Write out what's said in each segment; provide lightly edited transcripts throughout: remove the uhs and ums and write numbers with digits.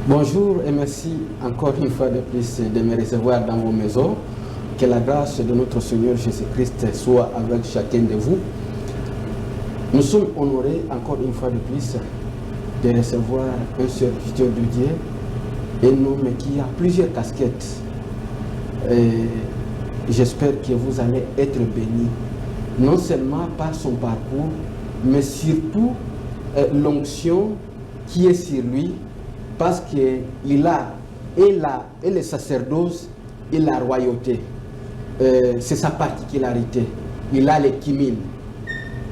Bonjour et merci encore une fois de plus de me recevoir dans vos maisons. Que la grâce de notre Seigneur Jésus-Christ soit avec chacun de vous. Nous sommes honorés encore une fois de plus de recevoir un serviteur de Dieu, un homme qui a plusieurs casquettes. J'espère que vous allez être bénis, non seulement par son parcours, mais surtout l'onction qui est sur lui, parce qu'il a et le sacerdoce et la royauté. C'est sa particularité. Il a les kimines.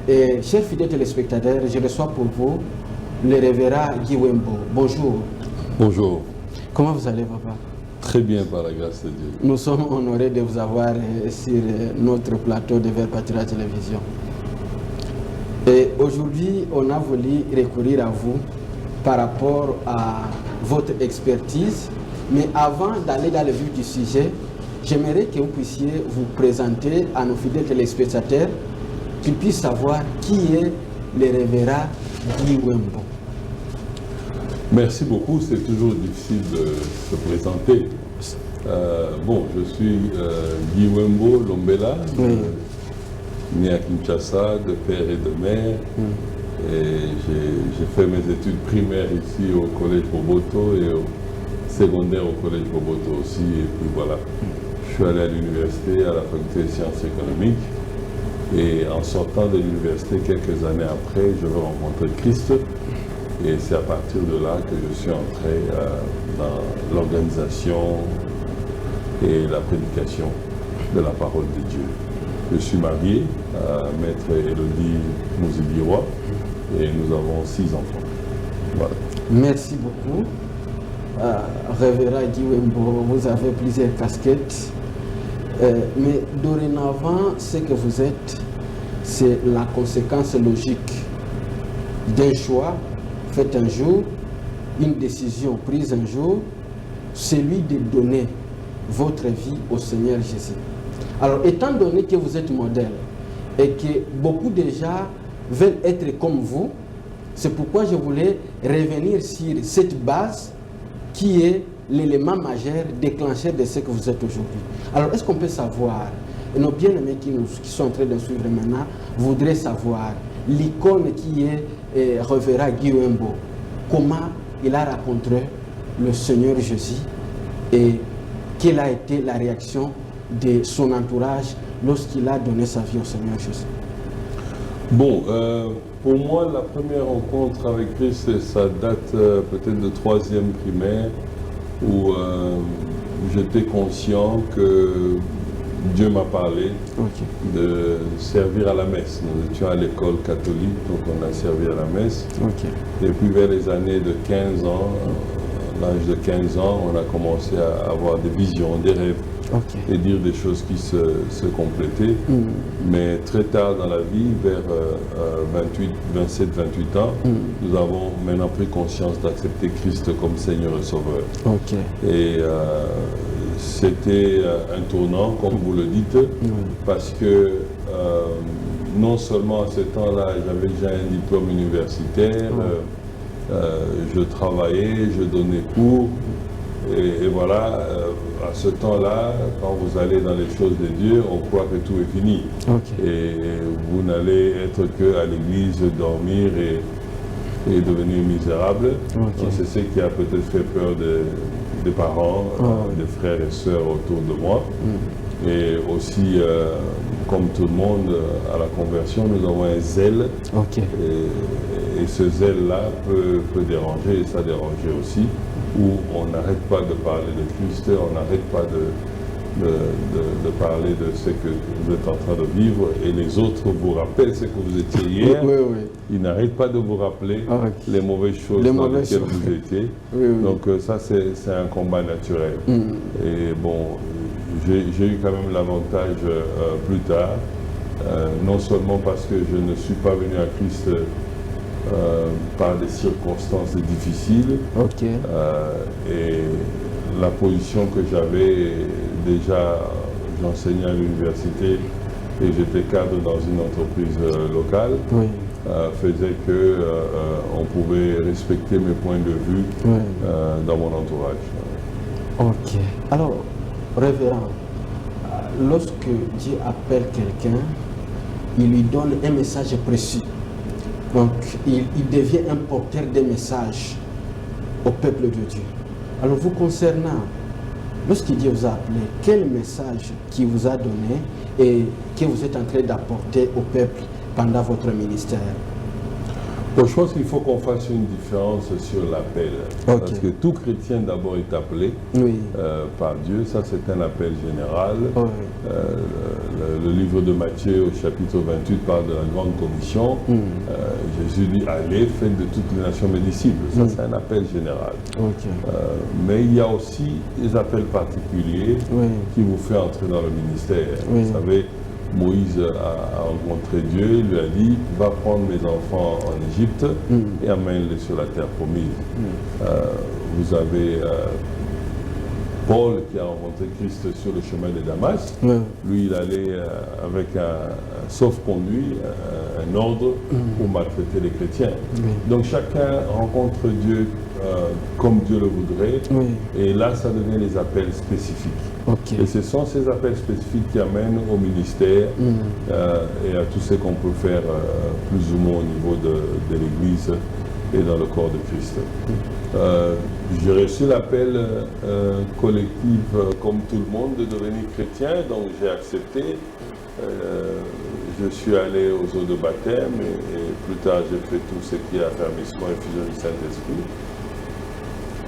Chers fidèles téléspectateurs, je reçois pour vous le révérend Guy Wembo. Bonjour. Bonjour. Comment vous allez, papa? Très bien, par la grâce de Dieu. Nous sommes honorés de vous avoir sur notre plateau de Vers Patria Télévision. Et aujourd'hui, on a voulu recourir à vous par rapport à votre expertise. Mais avant d'aller dans le vif du sujet, j'aimerais que vous puissiez vous présenter à nos fidèles téléspectateurs, qu'ils puissent savoir qui est le révérend Guy Wembo. Merci beaucoup, c'est toujours difficile de se présenter. Je suis Guy Wembo Lombela, né à Kinshasa, de père et de mère. Et j'ai fait mes études primaires ici au collège Boboto et au secondaire au collège Boboto aussi. Et puis voilà, je suis allé à l'université, à la faculté des sciences économiques. Et en sortant de l'université, quelques années après, je veux rencontrer Christ. Et c'est à partir de là que je suis entré dans l'organisation et la prédication de la parole de Dieu. Je suis marié à Maître Elodie Mouzibirois et nous avons 6 enfants. Voilà. Merci beaucoup. Révérend Guy Wembo, vous avez plusieurs casquettes. Mais dorénavant, ce que vous êtes, c'est la conséquence logique d'un choix fait un jour, une décision prise un jour, celui de donner votre vie au Seigneur Jésus. Alors, étant donné que vous êtes modèle et que beaucoup déjà veulent être comme vous, c'est pourquoi je voulais revenir sur cette base qui est l'élément majeur déclencheur de ce que vous êtes aujourd'hui. Alors, est-ce qu'on peut savoir, et nos bien-aimés qui sont en train de suivre maintenant, voudraient savoir l'icône qui est révérend Guy Wembo, comment il a rencontré le Seigneur Jésus et quelle a été la réaction de son entourage lorsqu'il a donné sa vie au Seigneur Jésus? Bon, pour moi, la première rencontre avec Christ, ça date peut-être de 3e primaire, où j'étais conscient que Dieu m'a parlé de servir à la messe. Nous étions à l'école catholique, donc on a servi à la messe. Et puis vers les années de 15 ans, à l'âge de 15 ans, on a commencé à avoir des visions, des rêves, et dire des choses qui se complétaient. Mais très tard dans la vie, vers 27, 28 ans, nous avons maintenant pris conscience d'accepter Christ comme Seigneur et Sauveur. Et c'était un tournant, comme vous le dites, parce que non seulement à ce temps-là, j'avais déjà un diplôme universitaire, je travaillais, je donnais cours, et voilà, à ce temps-là, quand vous allez dans les choses de Dieu, on croit que tout est fini. Et vous n'allez être qu'à l'église, dormir et devenir misérable. C'est ce qui a peut-être fait peur des parents, des frères et sœurs autour de moi. Et aussi, comme tout le monde, à la conversion, nous avons un zèle. Et ce zèle-là peut déranger, et ça dérangeait aussi, où on n'arrête pas de parler de Christ, on n'arrête pas de parler de ce que vous êtes en train de vivre, et les autres vous rappellent ce que vous étiez hier. Ils n'arrêtent pas de vous rappeler les mauvaises choses dans lesquelles vous étiez. Donc ça, c'est un combat naturel. Et bon, j'ai eu quand même l'avantage plus tard, non seulement parce que je ne suis pas venu à Christ par des circonstances difficiles, et la position que j'avais déjà, j'enseignais à l'université et j'étais cadre dans une entreprise locale. faisait que on pouvait respecter mes points de vue dans mon entourage. Ok. Alors, révérend, lorsque Dieu appelle quelqu'un, il lui donne un message précis. Donc, il devient un porteur des messages au peuple de Dieu. Alors, vous concernant, lorsque Dieu vous a appelé, quel message qu'il vous a donné et que vous êtes en train d'apporter au peuple pendant votre ministère? Bon, je pense qu'il faut qu'on fasse une différence sur l'appel. Okay. Parce que tout chrétien d'abord est appelé par Dieu. Ça, c'est un appel général. Le livre de Matthieu au chapitre 28 parle de la grande commission. Jésus dit, allez, faites de toutes les nations mes disciples. Ça, c'est un appel général. Mais il y a aussi des appels particuliers qui vous font entrer dans le ministère. Vous savez, Moïse a rencontré Dieu, il lui a dit, va prendre mes enfants en Égypte et amène-les sur la terre promise. Vous avez Paul qui a rencontré Christ sur le chemin de Damas. Lui, il allait avec un sauf-conduit, un ordre pour maltraiter les chrétiens. Donc chacun rencontre Dieu comme Dieu le voudrait. Et là, ça devient des appels spécifiques. Et ce sont ces appels spécifiques qui amènent au ministère et à tout ce qu'on peut faire plus ou moins au niveau de l'Église et dans le corps de Christ. J'ai reçu l'appel collectif comme tout le monde de devenir chrétien, donc j'ai accepté. Je suis allé aux eaux de baptême et plus tard j'ai fait tout ce qui est affermissement et fusion du Saint-Esprit.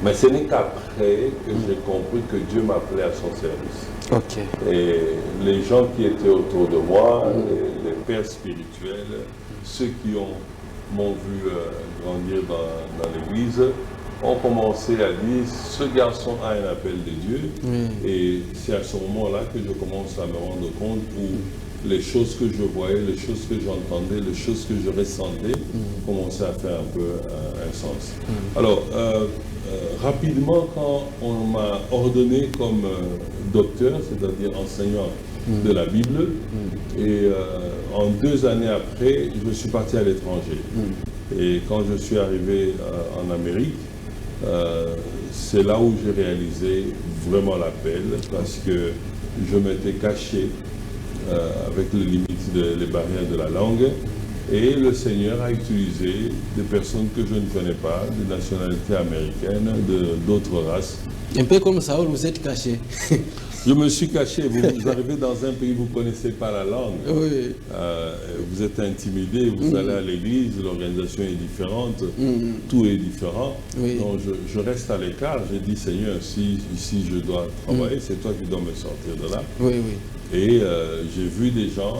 Mais ce n'est qu'après que j'ai compris que Dieu m'appelait à son service. Et les gens qui étaient autour de moi, les pères spirituels, ceux qui m'ont vu grandir dans l'église, ont commencé à dire, ce garçon a un appel de Dieu. Et c'est à ce moment-là que je commence à me rendre compte où les choses que je voyais, les choses que j'entendais, les choses que je ressentais commençaient à faire un peu un sens. Alors, rapidement, quand on m'a ordonné comme docteur, c'est-à-dire enseignant de la Bible, et en 2 années après, je suis parti à l'étranger. Et quand je suis arrivé en Amérique, c'est là où j'ai réalisé vraiment l'appel, parce que je m'étais caché avec les limites, les barrières de la langue. Et le Seigneur a utilisé des personnes que je ne connais pas, de nationalité américaine, d'autres races. Un peu comme ça, vous êtes caché. Je me suis caché. Vous arrivez dans un pays, vous ne connaissez pas la langue. Vous êtes intimidé, vous allez à l'église, l'organisation est différente, tout est différent. Donc je reste à l'écart. J'ai dit, Seigneur, si ici je dois travailler, c'est toi qui dois me sortir de là. Et j'ai vu des gens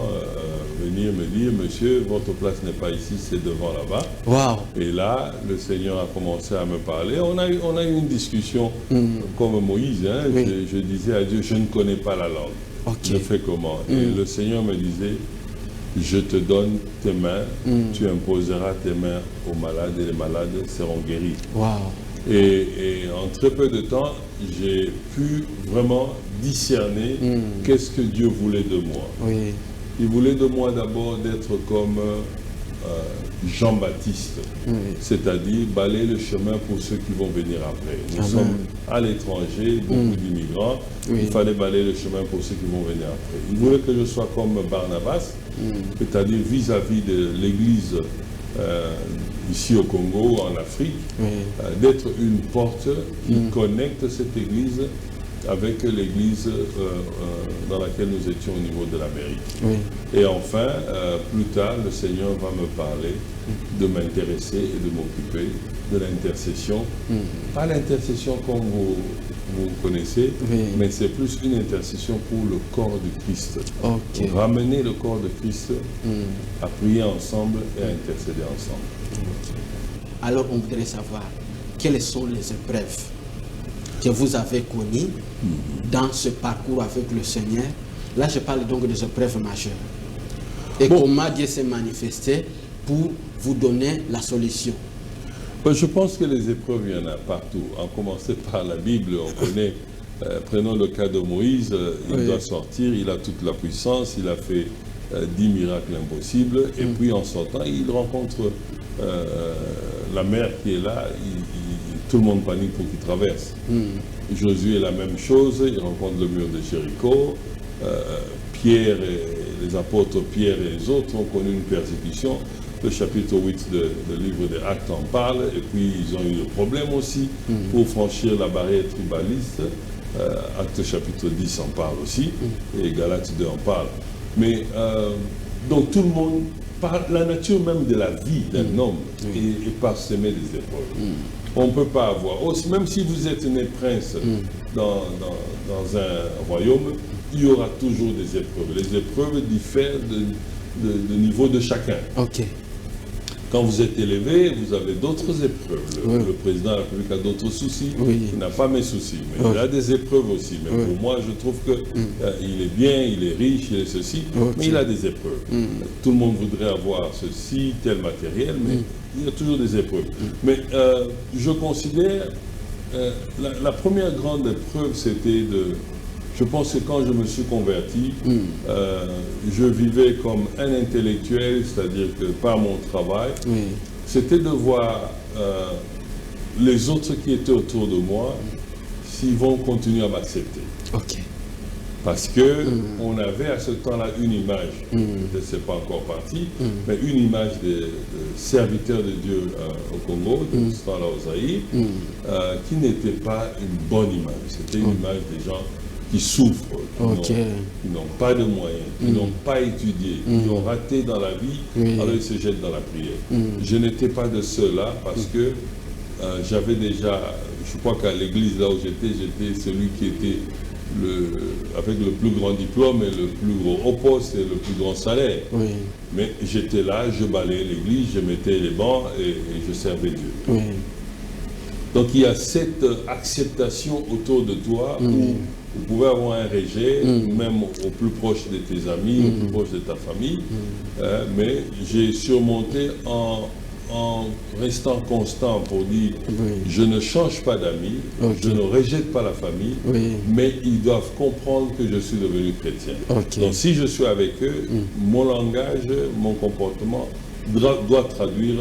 venir me dire, monsieur, votre place n'est pas ici, c'est devant là-bas. Et là, le Seigneur a commencé à me parler. On a eu une discussion comme Moïse. Je disais à Dieu, je ne connais pas la langue. Je fais comment? Et le Seigneur me disait, je te donne tes mains, tu imposeras tes mains aux malades et les malades seront guéris. Et en très peu de temps, j'ai pu vraiment discerner qu'est-ce que Dieu voulait de moi. Il voulait de moi d'abord d'être comme Jean-Baptiste, c'est-à-dire balayer le chemin pour ceux qui vont venir après. Nous sommes à l'étranger, beaucoup d'immigrants, il fallait balayer le chemin pour ceux qui vont venir après. Il voulait que je sois comme Barnabas, c'est-à-dire vis-à-vis de l'Église ici au Congo, en Afrique, d'être une porte qui connecte cette Église avec l'Église dans laquelle nous étions au niveau de l'Amérique. Et enfin, plus tard, le Seigneur va me parler de m'intéresser et de m'occuper de l'intercession. Pas l'intercession comme vous connaissez, mais c'est plus une intercession pour le corps de Christ. Pour ramener le corps de Christ à prier ensemble et à intercéder ensemble. Alors, on voudrait savoir quelles sont les épreuves que vous avez connues dans ce parcours avec le Seigneur. Là, je parle donc des épreuves majeures. Et comment Dieu s'est manifesté pour vous donner la solution. Je pense que les épreuves, il y en a partout. En commençant par la Bible, on connaît, prenons le cas de Moïse, il doit sortir, il a toute la puissance, il a fait 10 miracles impossibles, et puis en sortant, il rencontre la mer qui est là, tout le monde panique pour qu'il traverse. Josué est la même chose, il rencontre le mur de Jéricho, Pierre et les apôtres Pierre et les autres ont connu une persécution. Le chapitre 8 du livre des Actes en parle, et puis ils ont eu le problème aussi pour franchir la barrière tribaliste. Actes chapitre 10 en parle aussi, et Galates 2 en parle. Mais donc tout le monde, par la nature même de la vie d'un homme, est parsemée des épreuves. On ne peut pas avoir, même si vous êtes né prince dans un royaume, il y aura toujours des épreuves. Les épreuves diffèrent de niveau de chacun. Ok. Quand vous êtes élevé, vous avez d'autres épreuves. Le président de la République a d'autres soucis. Il n'a pas mes soucis, mais il a des épreuves aussi. Mais pour moi, je trouve que il est bien, il est riche, il est ceci, mais il a des épreuves. Tout le monde voudrait avoir ceci, tel matériel, mais il y a toujours des épreuves. Mais je considère, la première grande épreuve, c'était je pense que quand je me suis converti, je vivais comme un intellectuel, c'est-à-dire que par mon travail, c'était de voir les autres qui étaient autour de moi, s'ils vont continuer à m'accepter. Ok. Parce que on avait à ce temps-là une image, peut-être c'est pas encore parti, mais une image de serviteurs de Dieu au Congo, de ce temps-là au Zaïre, qui n'était pas une bonne image. C'était une image des gens qui souffrent, qui n'ont pas de moyens, qui n'ont pas étudié, qui ont raté dans la vie, alors ils se jettent dans la prière. Je n'étais pas de ceux-là parce que j'avais déjà, je crois qu'à l'église là où j'étais celui qui était avec le plus grand diplôme et le plus gros poste et le plus grand salaire. Mais j'étais là, je balayais l'église, je mettais les bancs et je servais Dieu. Donc il y a cette acceptation autour de toi où vous pouvez avoir un rejet, même au plus proche de tes amis, au plus proche de ta famille, mais j'ai surmonté en restant constant pour dire je ne change pas d'amis, je ne rejette pas la famille, mais ils doivent comprendre que je suis devenu chrétien. Donc si je suis avec eux, mon langage, mon comportement doit traduire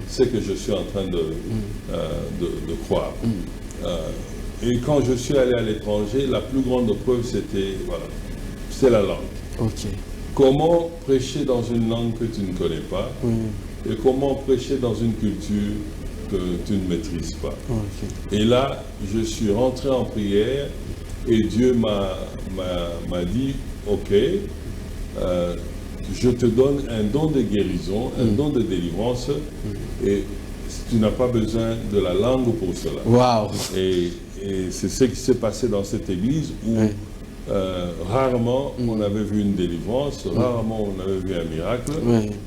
ce que je suis en train de croire. Et quand je suis allé à l'étranger, la plus grande preuve, c'est la langue. Comment prêcher dans une langue que tu ne connais pas et comment prêcher dans une culture que tu ne maîtrises pas. Et là, je suis rentré en prière et Dieu m'a dit, ok, je te donne un don de guérison, un don de délivrance, et tu n'as pas besoin de la langue pour cela. Et c'est ce qui s'est passé dans cette église où rarement on avait vu une délivrance, rarement on avait vu un miracle,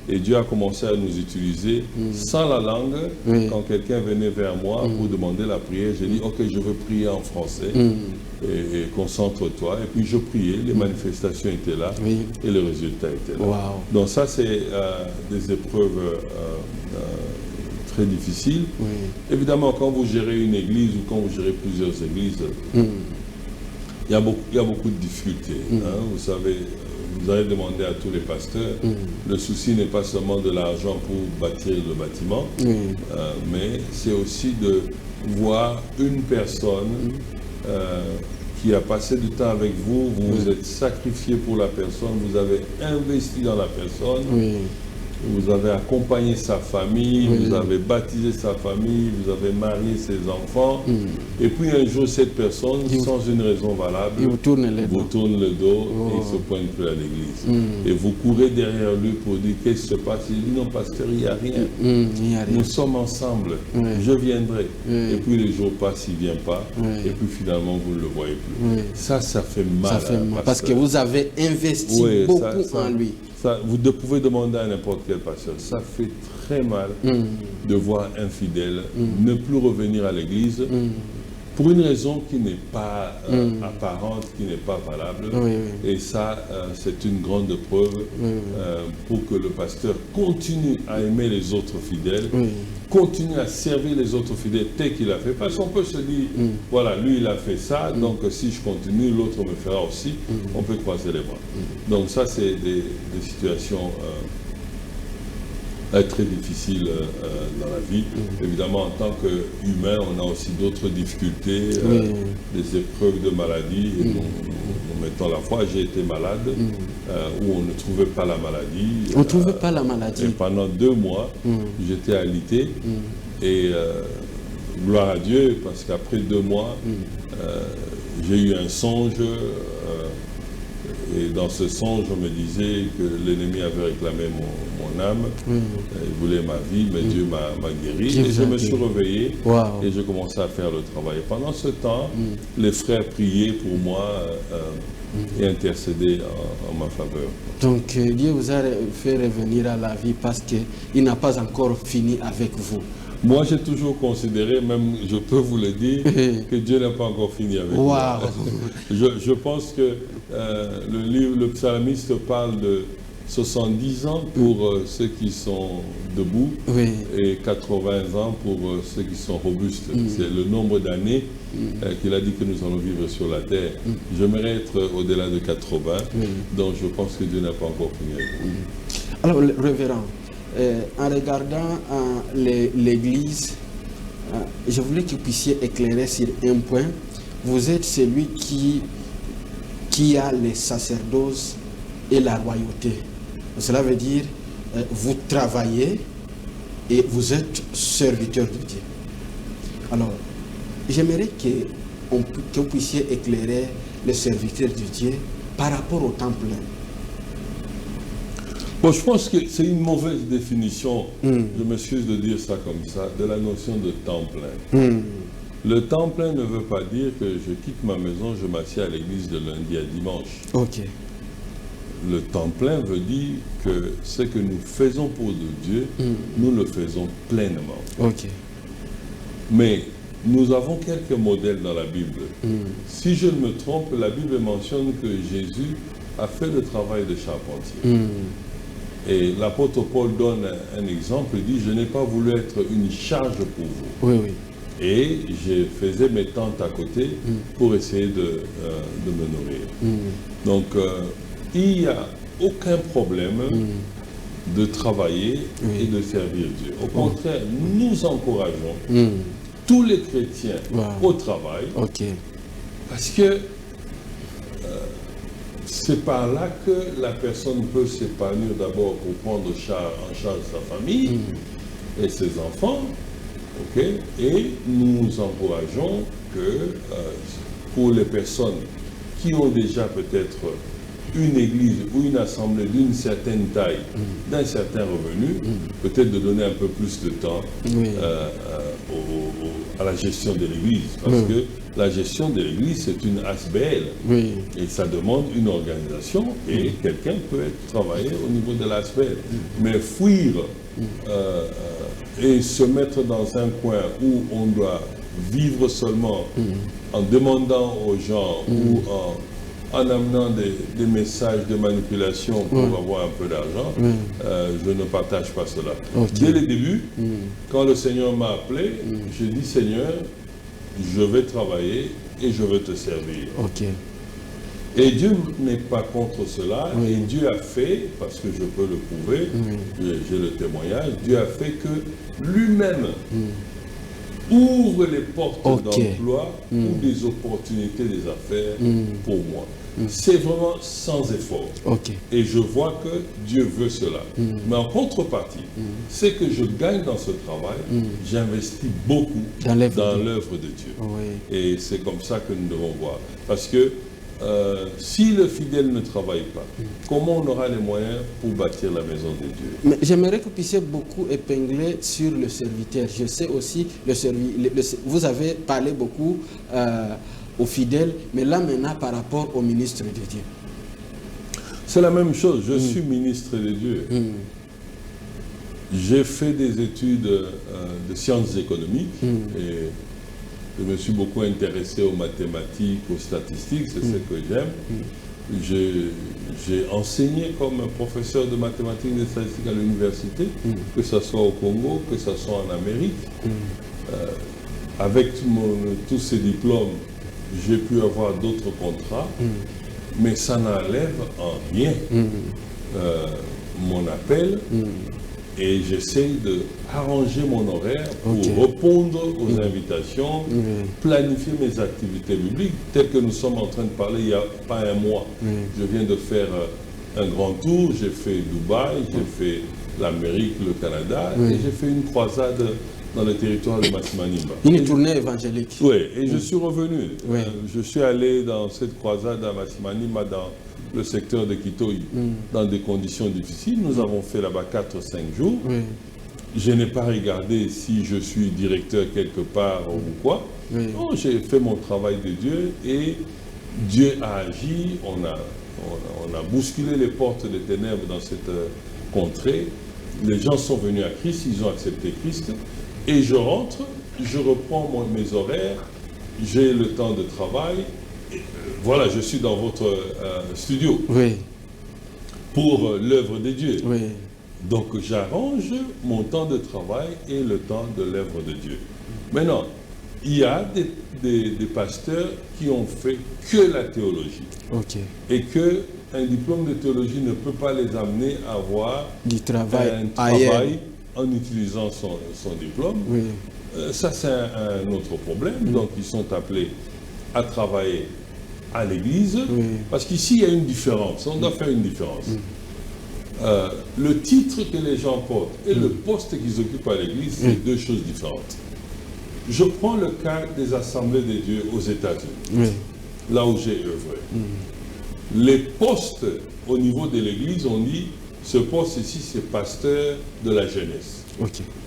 et Dieu a commencé à nous utiliser sans la langue. Quand quelqu'un venait vers moi pour demander la prière, j'ai dit ok, je veux prier en français, et concentre-toi, et puis je priais, les manifestations étaient là, et le résultat était là. Donc ça c'est des épreuves très difficiles. Évidemment, quand vous gérez une église ou quand vous gérez plusieurs églises, il y a beaucoup de difficultés. Vous savez, vous allez demander à tous les pasteurs, le souci n'est pas seulement de l'argent pour bâtir le bâtiment, mais c'est aussi de voir une personne qui a passé du temps avec vous, vous vous êtes sacrifié pour la personne, vous avez investi dans la personne, vous avez accompagné sa famille, vous avez baptisé sa famille, vous avez marié ses enfants, et puis un jour cette personne, sans une raison valable, vous tourne le dos et il ne se pointe plus à l'église. Et vous courez derrière lui pour dire qu'est-ce qui se passe. Il dit non pasteur, il n'y a rien. Nous sommes ensemble, je viendrai. Et puis les jours passent, il ne vient pas, et puis finalement vous ne le voyez plus. Ça fait mal. Ça fait mal parce que vous avez investi beaucoup en lui. Vous pouvez demander à n'importe quel pasteur, ça fait très mal de voir un fidèle ne plus revenir à l'église pour une raison qui n'est pas apparente, qui n'est pas valable. Oui, oui. Et ça, c'est une grande preuve pour que le pasteur continue à aimer les autres fidèles, continue à servir les autres fidèles tel qu'il a fait. Parce qu'on peut se dire, voilà, lui il a fait ça, donc si je continue, l'autre me fera aussi. On peut croiser les bras. Donc ça, c'est des situations très difficile dans la vie. Évidemment, en tant qu'humain, on a aussi d'autres difficultés, des épreuves de maladie. Et nous mettons la foi. J'ai été malade, où on ne trouvait pas la maladie. On ne trouvait pas la maladie. Et pendant 2 mois, j'étais alité. Et gloire à Dieu, parce qu'après 2 mois, j'ai eu un songe. Et dans ce songe, on me disait que l'ennemi avait réclamé mon âme, il voulait ma vie, mais Dieu m'a guéri. Et je me suis réveillé et je commençais à faire le travail. Et pendant ce temps, les frères priaient pour moi et intercédaient en ma faveur. Donc Dieu vous a fait revenir à la vie parce qu'il n'a pas encore fini avec vous. Moi, j'ai toujours considéré, même je peux vous le dire, que Dieu n'a pas encore fini avec moi. Je pense que le psalmiste parle de 70 ans pour ceux qui sont debout et 80 ans pour ceux qui sont robustes. C'est le nombre d'années qu'il a dit que nous allons vivre sur la terre. J'aimerais être au-delà de 80, donc je pense que Dieu n'a pas encore fini avec moi. Alors, le révérend, en regardant l'Église, je voulais que vous puissiez éclairer sur un point. Vous êtes celui qui a les sacerdoces et la royauté. Cela veut dire, vous travaillez et vous êtes serviteur de Dieu. Alors, j'aimerais que vous puissiez éclairer les serviteurs de Dieu par rapport au temps plein. Bon, je pense que c'est une mauvaise définition, je m'excuse de dire ça comme ça, de la notion de temps plein. Le temps plein ne veut pas dire que je quitte ma maison, je m'assieds à l'église de lundi à dimanche. Ok. Le temps plein veut dire que ce que nous faisons pour Dieu, nous le faisons pleinement. Ok. Mais nous avons quelques modèles dans la Bible. Si je ne me trompe, la Bible mentionne que Jésus a fait le travail de charpentier. Et l'apôtre Paul donne un exemple, il dit « Je n'ai pas voulu être une charge pour vous. » Oui, oui. Et je faisais mes tentes à côté pour essayer de me nourrir. Donc, il n'y a aucun problème de travailler et de servir Dieu. Au contraire, nous encourageons tous les chrétiens au travail parce que c'est par là que la personne peut s'épanouir d'abord pour prendre en charge sa famille et ses enfants. Et nous encourageons que pour les personnes qui ont déjà peut-être une église ou une assemblée d'une certaine taille, d'un certain revenu, peut-être de donner un peu plus de temps à la gestion de l'église. Parce que la gestion de l'église, c'est une ASBL. Et ça demande une organisation et quelqu'un peut travailler au niveau de l'ASBL. Mais fuir et se mettre dans un coin où on doit vivre seulement en demandant aux gens ou en amenant des messages de manipulation pour avoir un peu d'argent, je ne partage pas cela. Dès le début, quand le Seigneur m'a appelé, j'ai dit « Seigneur, je vais travailler et je vais te servir. » Et Dieu n'est pas contre cela, et Dieu a fait, parce que je peux le prouver, j'ai le témoignage, Dieu a fait que lui-même ouvre les portes d'emploi ou des opportunités, des affaires pour moi. C'est vraiment sans effort. Et je vois que Dieu veut cela. Mais en contrepartie, ce que je gagne dans ce travail, j'investis beaucoup dans l'œuvre de Dieu. Et c'est comme ça que nous devons voir. Parce que si le fidèle ne travaille pas, comment on aura les moyens pour bâtir la maison de Dieu? Mais j'aimerais que vous puissiez beaucoup épingler sur le serviteur. Je sais aussi, vous avez parlé beaucoup aux fidèles, mais là maintenant par rapport au ministre de Dieu. C'est la même chose, je suis ministre de Dieu. J'ai fait des études de sciences économiques et Je me suis beaucoup intéressé aux mathématiques, aux statistiques, c'est ce que j'aime. J'ai enseigné comme professeur de mathématiques et de statistiques à l'université, que ce soit au Congo, que ce soit en Amérique. Avec tous ces diplômes, j'ai pu avoir d'autres contrats, mais ça n'enlève en rien mon appel. Et j'essaie d'arranger mon horaire pour répondre aux invitations, planifier mes activités publiques, telles que nous sommes en train de parler il n'y a pas un mois. Je viens de faire un grand tour, j'ai fait Dubaï, j'ai fait l'Amérique, le Canada, et j'ai fait une croisade dans le territoire de Masimanimba. Une tournée évangélique. Oui, et je suis revenu. Je suis allé dans cette croisade à Masimanimba, dans le secteur de Kitoi, dans des conditions difficiles. Nous avons fait là-bas 4-5 jours. Je n'ai pas regardé si je suis directeur quelque part ou quoi. Non, j'ai fait mon travail de Dieu et Dieu a agi. On a bousculé les portes des ténèbres dans cette contrée. Les gens sont venus à Christ, ils ont accepté Christ. Et je rentre, je reprends mes horaires, j'ai le temps de travail. Voilà, je suis dans votre studio pour l'œuvre de Dieu. Donc j'arrange mon temps de travail et le temps de l'œuvre de Dieu. Maintenant, il y a des pasteurs qui ont fait que la théologie. Et qu'un diplôme de théologie ne peut pas les amener à avoir un travail en utilisant son diplôme. Ça, c'est un autre problème. Donc, ils sont appelés à travailler à l'église, parce qu'ici, il y a une différence. On doit faire une différence. Le titre que les gens portent et le poste qu'ils occupent à l'église, c'est deux choses différentes. Je prends le cas des assemblées de Dieu aux États-Unis, là où j'ai œuvré. Les postes au niveau de l'église, on dit, ce poste ici, c'est pasteur de la jeunesse.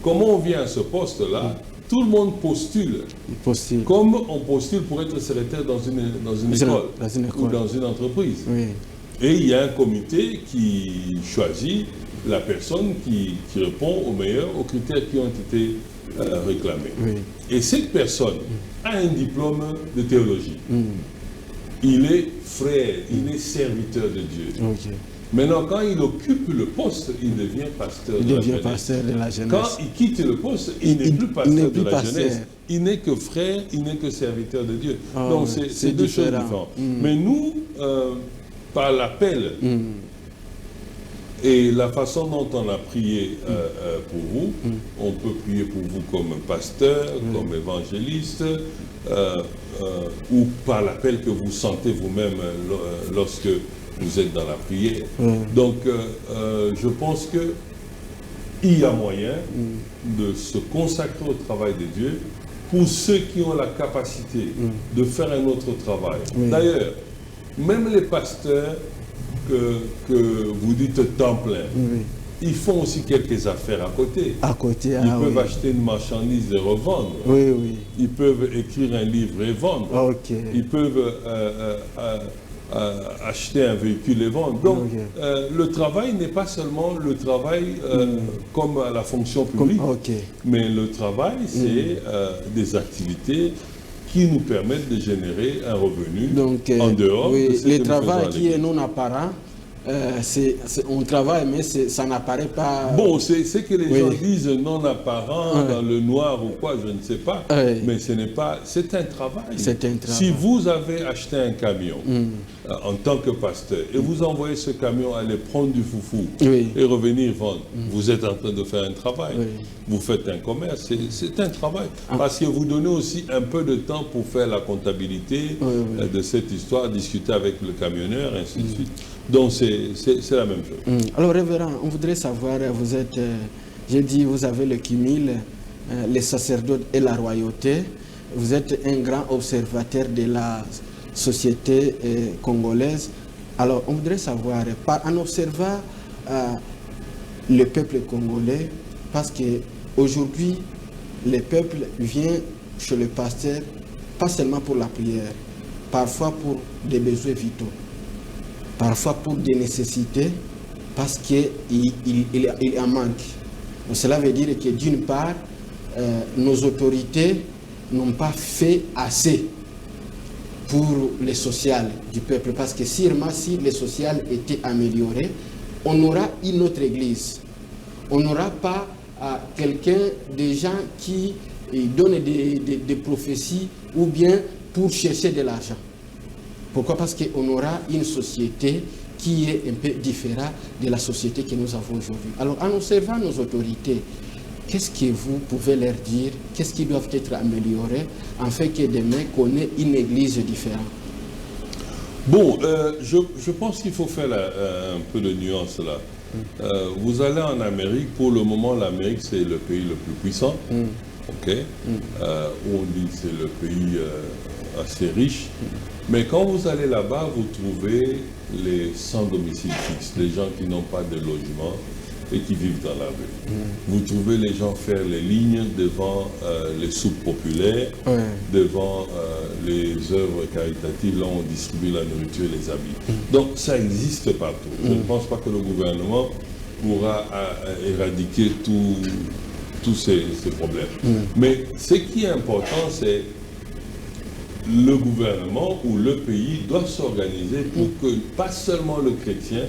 Comment on vient à ce poste-là? Tout le monde postule. Comme on postule pour être secrétaire dans une école ou dans une entreprise. Et il y a un comité qui choisit la personne qui répond aux critères qui ont été réclamés. Et cette personne a un diplôme de théologie. Il est frère, il est serviteur de Dieu. Maintenant, quand il occupe le poste, il devient pasteur de la jeunesse. Quand il quitte le poste, il n'est plus pasteur de la jeunesse. Il n'est que frère, il n'est que serviteur de Dieu. Donc, c'est deux choses différentes. Mais nous, par l'appel et la façon dont on a prié pour vous, on peut prier pour vous comme pasteur, comme évangéliste, ou par l'appel que vous sentez vous-même lorsque vous êtes dans la prière. Donc, je pense qu'il y a moyen de se consacrer au travail de Dieu pour ceux qui ont la capacité de faire un autre travail. D'ailleurs, même les pasteurs que vous dites temps plein, ils font aussi quelques affaires à côté. Ils peuvent acheter une marchandise et revendre. Ils peuvent écrire un livre et vendre. Ils peuvent acheter un véhicule et vendre. Donc, le travail n'est pas seulement le travail comme à la fonction publique, mais le travail, c'est des activités qui nous permettent de générer un revenu en dehors de ce le travail qui est non apparent. On travaille, mais ça n'apparaît pas. Bon, c'est que les gens disent non apparent, dans le noir ou quoi, je ne sais pas. Mais ce n'est pas. C'est un travail. Si vous avez acheté un camion en tant que pasteur et vous envoyez ce camion aller prendre du foufou et revenir vendre, vous êtes en train de faire un travail. Vous faites un commerce. C'est un travail. Parce que vous donnez aussi un peu de temps pour faire la comptabilité de cette histoire, discuter avec le camionneur, ainsi de suite. Donc, c'est la même chose. Alors, révérend, on voudrait savoir, vous êtes, j'ai dit, vous avez le cumul, les sacerdotes et la royauté. Vous êtes un grand observateur de la société congolaise. Alors, on voudrait savoir, en observant le peuple congolais, parce qu'aujourd'hui, le peuple vient chez le pasteur, pas seulement pour la prière, parfois pour des besoins vitaux. Parfois pour des nécessités, parce qu'il en manque. Donc cela veut dire que d'une part, nos autorités n'ont pas fait assez pour les sociales du peuple. Parce que si les sociales étaient améliorées, on aura une autre église. On n'aura pas quelqu'un, des gens qui donnent des prophéties ou bien pour chercher de l'argent. Pourquoi? Parce qu'on aura une société qui est un peu différente de la société que nous avons aujourd'hui. Alors, en observant nos autorités, qu'est-ce que vous pouvez leur dire? Qu'est-ce qui doit être amélioré afin que demain qu'on ait une église différente? Bon, je pense qu'il faut faire un peu de nuance là. Vous allez en Amérique, pour le moment l'Amérique c'est le pays le plus puissant, ok, où on dit que c'est le pays assez riche, mais quand vous allez là-bas, vous trouvez les sans domicile fixe, les gens qui n'ont pas de logement et qui vivent dans la rue. Vous trouvez les gens faire les lignes devant les soupes populaires, devant les œuvres caritatives, là on distribue la nourriture et les habits. Donc ça existe partout. Je ne pense pas que le gouvernement pourra éradiquer tous ces problèmes. Mais ce qui est important, c'est le gouvernement ou le pays doit s'organiser pour que pas seulement le chrétien,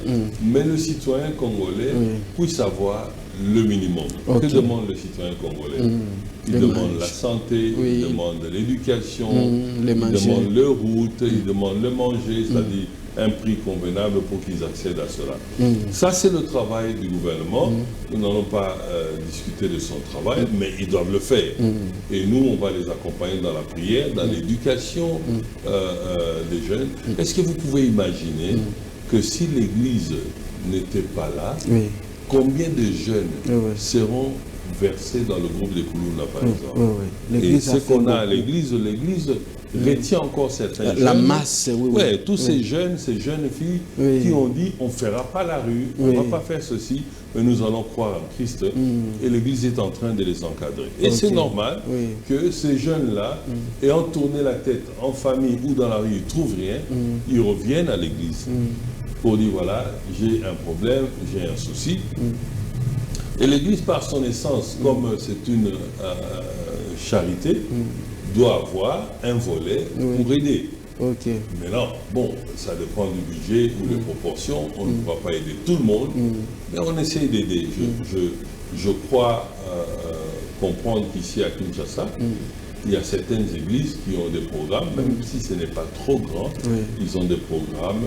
mais le citoyen congolais puisse avoir le minimum. Que demande le citoyen congolais? Il demande la santé, il demande l'éducation, il demande le route, il demande le manger, c'est-à-dire un prix convenable pour qu'ils accèdent à cela. Ça, c'est le travail du gouvernement. Nous n'allons pas discuter de son travail, mais ils doivent le faire. Et nous, on va les accompagner dans la prière, dans l'éducation des jeunes. Est-ce que vous pouvez imaginer que si l'Église n'était pas là, combien de jeunes seront versés dans le groupe des Koulouna, par exemple? Et ce qu'on a à l'Église, retient encore certains jeunes. La masse, tous ces jeunes filles qui ont dit on ne fera pas la rue, on ne va pas faire ceci, mais nous allons croire en Christ. Et l'Église est en train de les encadrer. Et c'est normal que ces jeunes-là, ayant tourné la tête en famille ou dans la rue, ils ne trouvent rien, ils reviennent à l'Église pour dire voilà, j'ai un problème, j'ai un souci. Et l'Église, par son essence, comme c'est une charité, doit avoir un volet pour aider. Maintenant, bon, ça dépend du budget ou des proportions. On ne pourra pas aider tout le monde, mais on essaie d'aider. Je crois comprendre qu'ici à Kinshasa, il y a certaines églises qui ont des programmes, même si ce n'est pas trop grand, ils ont des programmes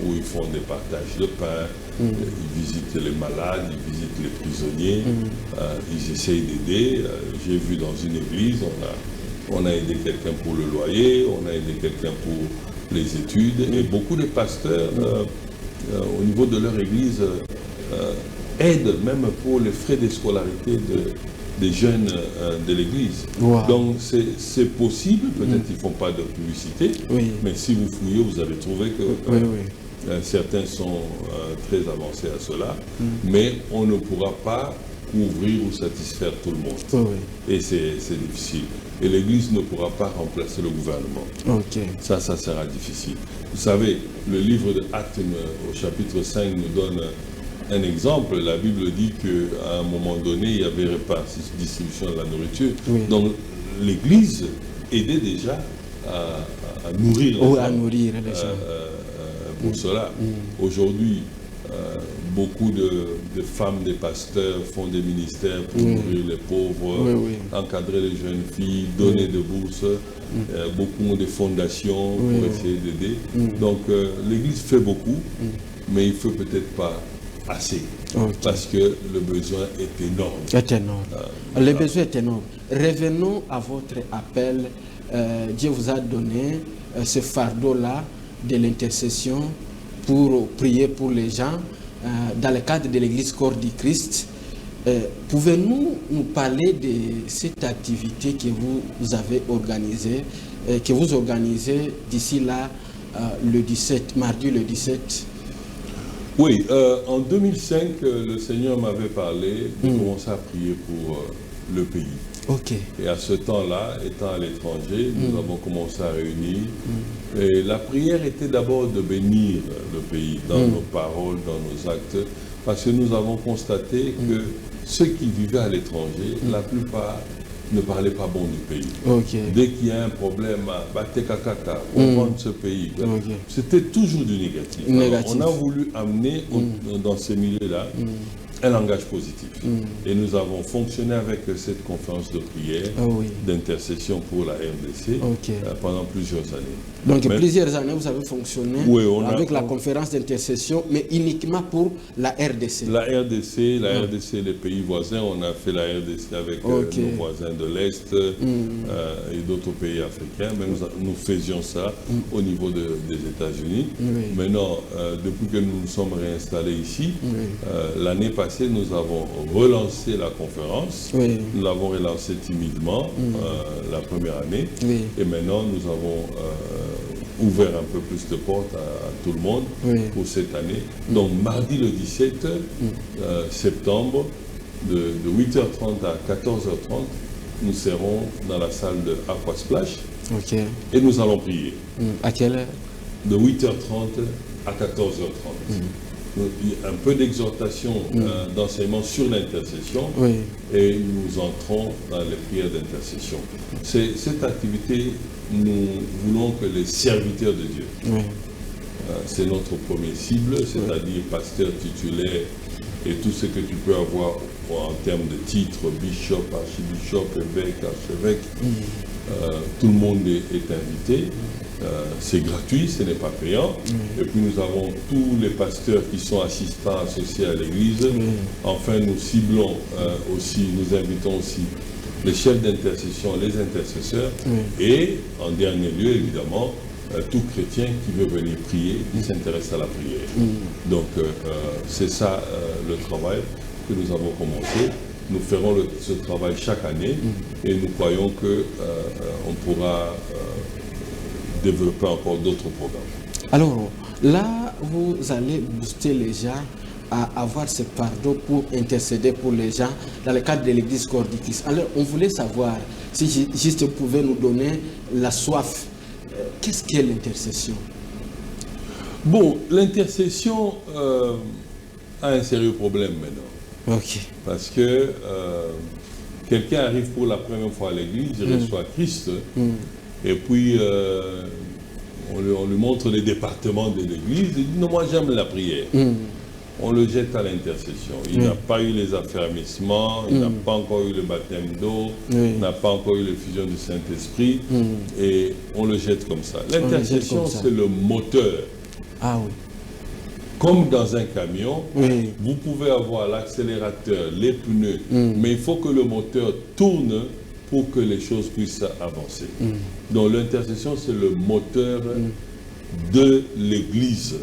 où ils font des partages de pain, ils visitent les malades, ils visitent les prisonniers, ils essayent d'aider. J'ai vu dans une église, on a aidé quelqu'un pour le loyer, on a aidé quelqu'un pour les études, et beaucoup de pasteurs, au niveau de leur église, aident même pour les frais de scolarité des jeunes de l'église. Donc c'est possible, peut-être qu'ils ne font pas de publicité, mais si vous fouillez, vous allez trouver que certains sont très avancés à cela, mais on ne pourra pas couvrir ou satisfaire tout le monde. Et c'est difficile. Et l'Église ne pourra pas remplacer le gouvernement. Ça sera difficile. Vous savez, le livre de Actes au chapitre 5 nous donne un exemple. La Bible dit qu'à un moment donné, il y avait distribution de la nourriture. Donc l'Église aidait déjà à nourrir les gens. Pour cela, aujourd'hui, beaucoup de femmes, des pasteurs font des ministères pour nourrir les pauvres, encadrer les jeunes filles, donner des bourses. Beaucoup ont des fondations pour essayer d'aider. Donc l'Église fait beaucoup, mais il ne faut peut-être pas assez, parce que le besoin est énorme. Le besoin est énorme. Revenons à votre appel. Dieu vous a donné ce fardeau-là de l'intercession pour prier pour les gens dans le cadre de l'Église Corps du Christ. Pouvez-vous nous parler de cette activité que vous avez organisée, que vous organisez d'ici là, le 17, mardi le 17? Oui, en 2005, le Seigneur m'avait parlé de commencer à prier pour le pays. Et à ce temps-là, étant à l'étranger, nous avons commencé à réunir. Et la prière était d'abord de bénir le pays dans nos paroles, dans nos actes, parce que nous avons constaté que ceux qui vivaient à l'étranger, la plupart ne parlait pas bon du pays. Ok. Dès qu'il y a un problème, Batekakaka, on vend ce pays. Ok. C'était toujours du négatif. Alors, on a voulu amener dans ces milieux-là un langage positif. Et nous avons fonctionné avec cette conférence de prière, d'intercession pour la RDC pendant plusieurs années. Donc plusieurs années, vous avez fonctionné avec la conférence d'intercession, mais uniquement pour la RDC. La RDC, les pays voisins, on a fait la RDC avec nos voisins de l'Est et d'autres pays africains. Mais nous faisions ça au niveau des États-Unis. Maintenant, depuis que nous nous sommes réinstallés ici, l'année passée, nous avons relancé la conférence. Nous l'avons relancée timidement la première année. Et maintenant, nous avons ouvert un peu plus de portes à tout le monde pour cette année. Donc, mardi le 17 septembre, de 8h30 à 14h30, nous serons dans la salle de Aquasplash. Et nous allons prier. À quelle heure? De 8h30 à 14h30. Un peu d'exhortation, d'enseignement sur l'intercession, et nous entrons dans les prières d'intercession. Cette activité, nous voulons que les serviteurs de Dieu, c'est notre premier cible, c'est-à-dire pasteur titulaire et tout ce que tu peux avoir en termes de titres, bishop, archibishop, évêque, archevêque, tout le monde est invité. C'est gratuit, ce n'est pas payant. Et puis nous avons tous les pasteurs qui sont assistants associés à l'église. Enfin, nous ciblons aussi, nous invitons aussi les chefs d'intercession, les intercesseurs. Et en dernier lieu, évidemment, tout chrétien qui veut venir prier, qui s'intéresse à la prière. Donc c'est ça le travail que nous avons commencé. Nous ferons ce travail chaque année et nous croyons qu'on pourra développer encore d'autres programmes. Alors, là, vous allez booster les gens à avoir ce pardon pour intercéder pour les gens dans le cadre de l'église Corps du Christ. Alors, on voulait savoir, si juste vous pouvez nous donner la soif, qu'est-ce qu'est l'intercession? Bon, l'intercession a un sérieux problème maintenant. Parce que quelqu'un arrive pour la première fois à l'église, il reçoit Christ, et puis on lui montre les départements de l'église, il dit non, moi j'aime la prière. On le jette à l'intercession. Il n'a pas eu les affermissements, il n'a pas encore eu le baptême d'eau, il n'a pas encore eu l'effusion du Saint-Esprit, et on le jette comme ça. L'intercession, c'est le moteur. Comme dans un camion, vous pouvez avoir l'accélérateur, les pneus, mais il faut que le moteur tourne pour que les choses puissent avancer. Donc l'intercession, c'est le moteur de l'Église.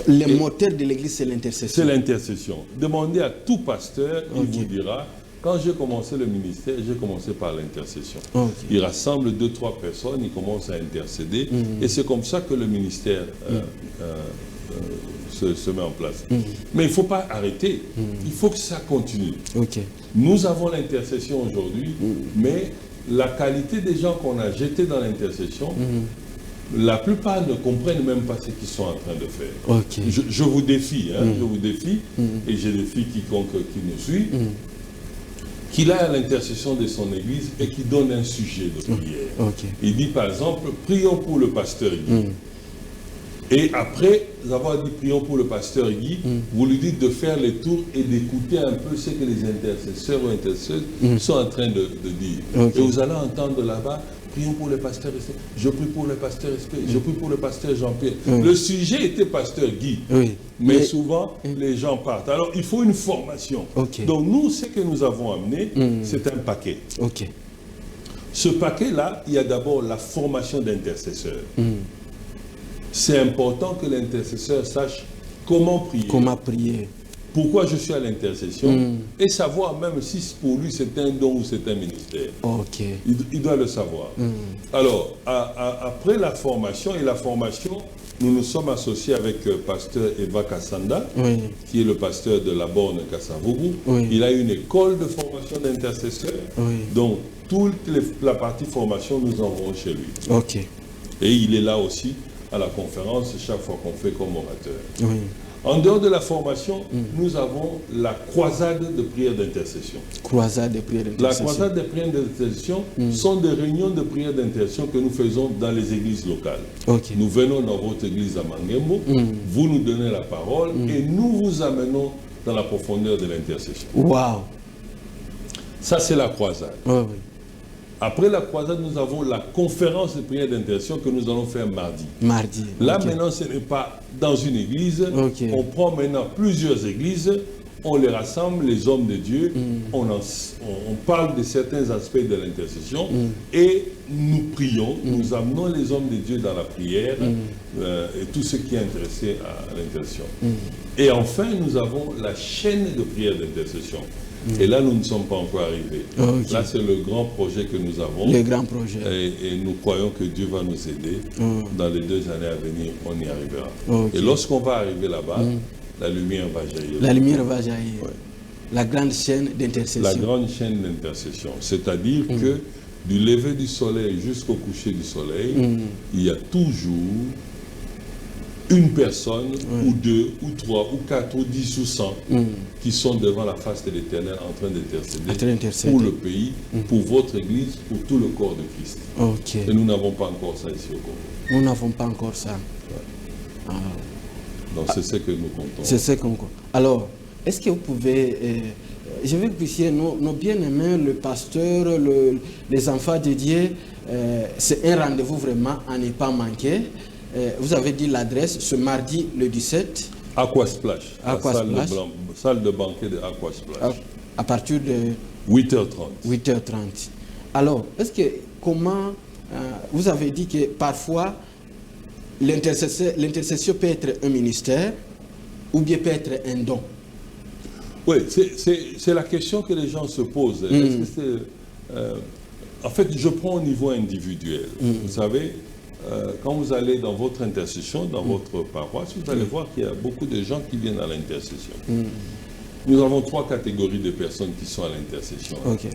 Le moteur de l'Église, c'est l'intercession. C'est l'intercession. Demandez à tout pasteur, il vous dira, quand j'ai commencé le ministère, j'ai commencé par l'intercession. Il rassemble 2-3 personnes, il commence à intercéder, et c'est comme ça que le ministère se met en place. Mais il ne faut pas arrêter, il faut que ça continue. Nous avons l'intercession aujourd'hui, mais la qualité des gens qu'on a jetés dans l'intercession, la plupart ne comprennent même pas ce qu'ils sont en train de faire. Je vous défie, je vous défie, et je défie quiconque qui nous suit, qu'il aille à l'intercession de son église et qu'il donne un sujet de prière. Il dit par exemple, prions pour le pasteur Guy. Et après avoir dit prions pour le pasteur Guy, vous lui dites de faire les tours et d'écouter un peu ce que les intercesseurs ou intercesseuses sont en train de dire. Et vous allez entendre là-bas, prions pour le pasteur Esprit, je prie pour le pasteur Esprit, je prie pour le pasteur Jean-Pierre. Le sujet était pasteur Guy, mais souvent les gens partent. Alors il faut une formation. Donc nous, ce que nous avons amené, c'est un paquet. Ce paquet-là, il y a d'abord la formation d'intercesseurs. C'est important que l'intercesseur sache comment prier. Comment prier. Pourquoi je suis à l'intercession et savoir même si pour lui c'est un don ou c'est un ministère. Il doit le savoir. Alors, après la formation, nous nous sommes associés avec pasteur Eva Kassanda, qui est le pasteur de la borne Kassavougou. Il a une école de formation d'intercesseurs. Donc, toute la partie formation, nous envoyons chez lui. Et il est là aussi à la conférence chaque fois qu'on fait comme orateur. En dehors de la formation, nous avons la croisade de prière d'intercession. Croisade de prière La d'intercession. croisade de prière d'intercession sont des réunions de prière d'intercession que nous faisons dans les églises locales. Ok. Nous venons dans votre église à Mangembo, vous nous donnez la parole et nous vous amenons dans la profondeur de l'intercession. Waouh. Ça, c'est la croisade. Oui, oui. Après la croisade, nous avons la conférence de prière d'intercession que nous allons faire mardi. Mardi. Là, ok. maintenant, ce n'est pas dans une église. Ok. On prend maintenant plusieurs églises, on les rassemble, les hommes de Dieu, on parle de certains aspects de l'intercession et nous prions, nous amenons les hommes de Dieu dans la prière et tout ce qui est intéressé à l'intercession. Et enfin, nous avons la chaîne de prière d'intercession. Et là, nous ne sommes pas encore arrivés. Ok. Là, c'est le grand projet que nous avons. Le grand projet. Et nous croyons que Dieu va nous aider. Dans les 2 années à venir, on y arrivera. Ok. Et lorsqu'on va arriver là-bas, la lumière va jaillir. La lumière va jaillir. Ouais. La grande chaîne d'intercession. La grande chaîne d'intercession. C'est-à-dire que du lever du soleil jusqu'au coucher du soleil, il y a toujours une personne, ou 2, ou 3, ou 4, ou 10, ou 100 qui sont devant la face de l'Éternel en train d'intercéder pour le pays, pour votre Église, pour tout le corps de Christ. Ok. Et nous n'avons pas encore ça ici au Congo. Nous n'avons pas encore ça. Ah. Donc c'est ce que nous comptons. C'est ce qu'on compte. Alors, est-ce que vous pouvez... je veux que vous puissiez, nos bien-aimés, le pasteur, les enfants de Dieu, c'est un rendez-vous vraiment à ne pas manquer. Vous avez dit l'adresse, ce mardi le 17. Aquasplash, Aquasplash. Salle de banquet de Aquasplash. À partir de 8h30. 8h30. Alors, comment... vous avez dit que parfois, l'intercession peut être un ministère ou bien peut être un don. Oui, c'est la question que les gens se posent. Est-ce que en fait, je prends au niveau individuel. Vous savez, quand vous allez dans votre intercession, dans votre paroisse, vous allez voir qu'il y a beaucoup de gens qui viennent à l'intercession. Nous avons 3 catégories de personnes qui sont à l'intercession. Ok.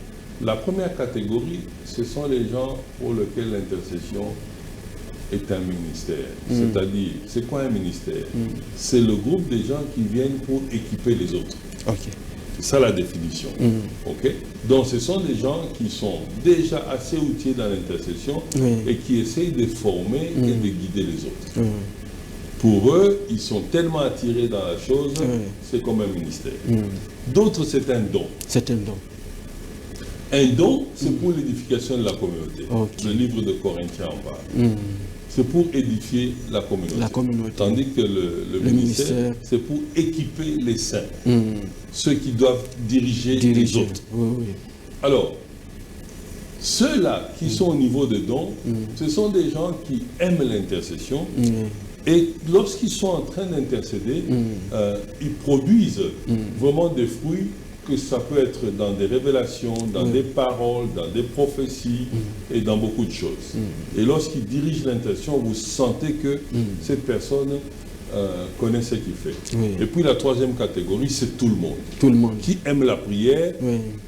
La première catégorie, ce sont les gens pour lesquels l'intercession est un ministère. C'est-à-dire, c'est quoi un ministère? C'est le groupe de gens qui viennent pour équiper les autres. Ok. C'est ça la définition. Ok. Donc ce sont des gens qui sont déjà assez outillés dans l'intercession et qui essayent de former et de guider les autres. Pour eux, ils sont tellement attirés dans la chose, c'est comme un ministère. D'autres, c'est un don. C'est un don. Un don, c'est pour l'édification de la communauté. Ok. Le livre de Corinthiens en parle. C'est pour édifier la communauté. La communauté. Tandis que le ministère, c'est pour équiper les saints. Ceux qui doivent diriger les autres. Oui, oui. Alors, ceux-là qui sont au niveau de dons, ce sont des gens qui aiment l'intercession. Et lorsqu'ils sont en train d'intercéder, ils produisent vraiment des fruits, que ça peut être dans des révélations, dans des paroles, dans des prophéties et dans beaucoup de choses. Et lorsqu'ils dirigent l'intercession, vous sentez que cette personne connaît ce qu'il fait. Et puis la troisième catégorie, c'est tout le monde. Tout le monde. Qui aime la prière,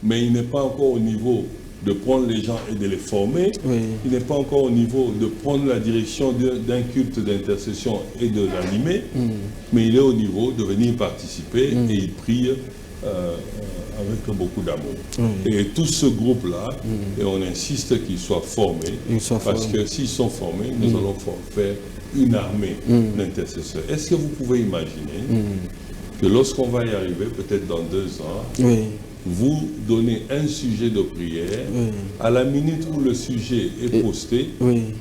mais il n'est pas encore au niveau de prendre les gens et de les former. Il n'est pas encore au niveau de prendre la direction d'un culte d'intercession et de l'animer, mais il est au niveau de venir participer et il prie avec beaucoup d'amour. Et tout ce groupe-là, et on insiste qu'ils soient formés, parce que s'ils sont formés, nous allons faire une armée d'intercesseurs. Est-ce que vous pouvez imaginer que lorsqu'on va y arriver, peut-être dans 2 ans, vous donnez un sujet de prière, à la minute où le sujet est posté,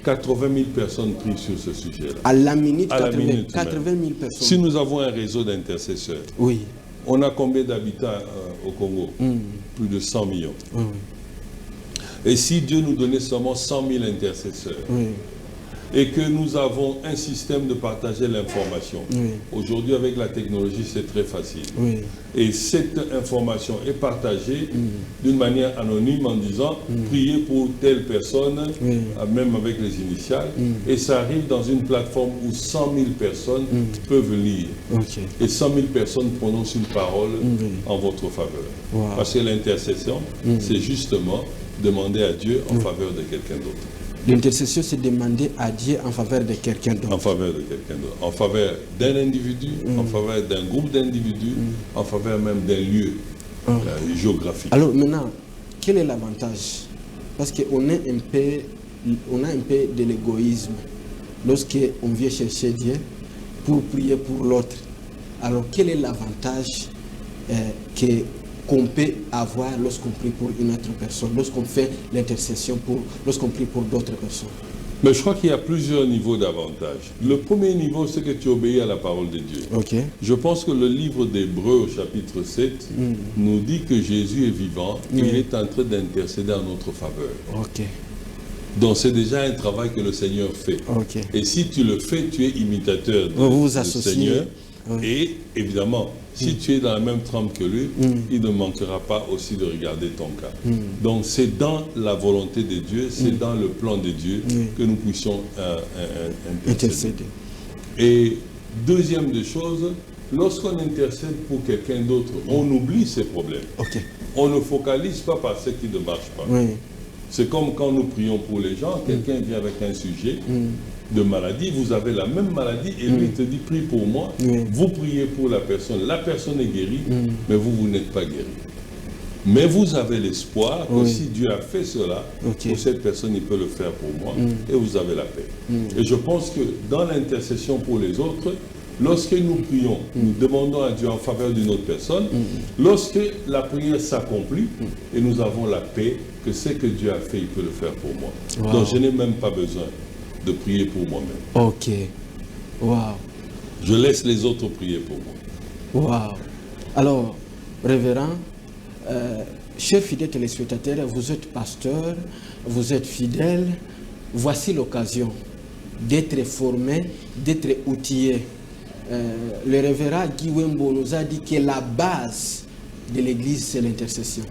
80 000 personnes prient sur ce sujet-là. À la minute, 80 000 même. personnes. Si nous avons un réseau d'intercesseurs, on a combien d'habitants au Congo? Plus de 100 millions. Et si Dieu nous donnait seulement 100 000 intercesseurs, et que nous avons un système de partager l'information. Aujourd'hui, avec la technologie, c'est très facile. Et cette information est partagée d'une manière anonyme en disant priez pour telle personne, même avec les initiales, et ça arrive dans une plateforme où 100 000 personnes peuvent lire. Et 100 000 personnes prononcent une parole en votre faveur. Parce que l'intercession, c'est justement demander à Dieu en faveur de quelqu'un d'autre. L'intercession, c'est demander à Dieu en faveur de quelqu'un d'autre. En faveur de quelqu'un d'autre. En faveur d'un individu, en faveur d'un groupe d'individus, en faveur même d'un lieu géographique. Alors maintenant, quel est l'avantage? Parce qu'on a un peu de l'égoïsme lorsqu'on vient chercher Dieu pour prier pour l'autre. Alors quel est l'avantage qu'on peut avoir lorsqu'on prie pour une autre personne, lorsqu'on fait l'intercession, lorsqu'on prie pour d'autres personnes? Mais je crois qu'il y a plusieurs niveaux d'avantages. Le premier niveau, c'est que tu obéis à la parole de Dieu. Okay. Je pense que le livre d'Hébreux, au chapitre 7, nous dit que Jésus est vivant et il est en train d'intercéder en notre faveur. Okay. Donc c'est déjà un travail que le Seigneur fait. Okay. Et si tu le fais, tu es imitateur du Seigneur. Oui. Et évidemment, si tu es dans la même trempe que lui, il ne manquera pas aussi de regarder ton cas. Donc c'est dans la volonté de Dieu, c'est dans le plan de Dieu que nous puissions intercéder. Et deuxième des choses, lorsqu'on intercède pour quelqu'un d'autre, on oublie ses problèmes. Okay. On ne focalise pas par ce qui ne marche pas. Oui. C'est comme quand nous prions pour les gens, quelqu'un vient avec un sujet de maladie, vous avez la même maladie et lui te dit prie pour moi, vous priez pour la personne est guérie, mais vous n'êtes pas guéri. Mais vous avez l'espoir que si Dieu a fait cela, pour cette personne, il peut le faire pour moi et vous avez la paix. Et je pense que dans l'intercession pour les autres, lorsque nous prions, nous demandons à Dieu en faveur d'une autre personne, lorsque la prière s'accomplit et nous avons la paix, que ce que Dieu a fait, il peut le faire pour moi. Wow. Donc je n'ai même pas besoin de prier pour moi-même. Ok. Wow. Je laisse les autres prier pour moi. Wow. Alors, révérend, chers fidèles téléspectateurs, vous êtes pasteur, vous êtes fidèle. Voici l'occasion d'être formé, d'être outillé. Le révérend Guy Wembo nous a dit que la base de l'Église, c'est l'intercession.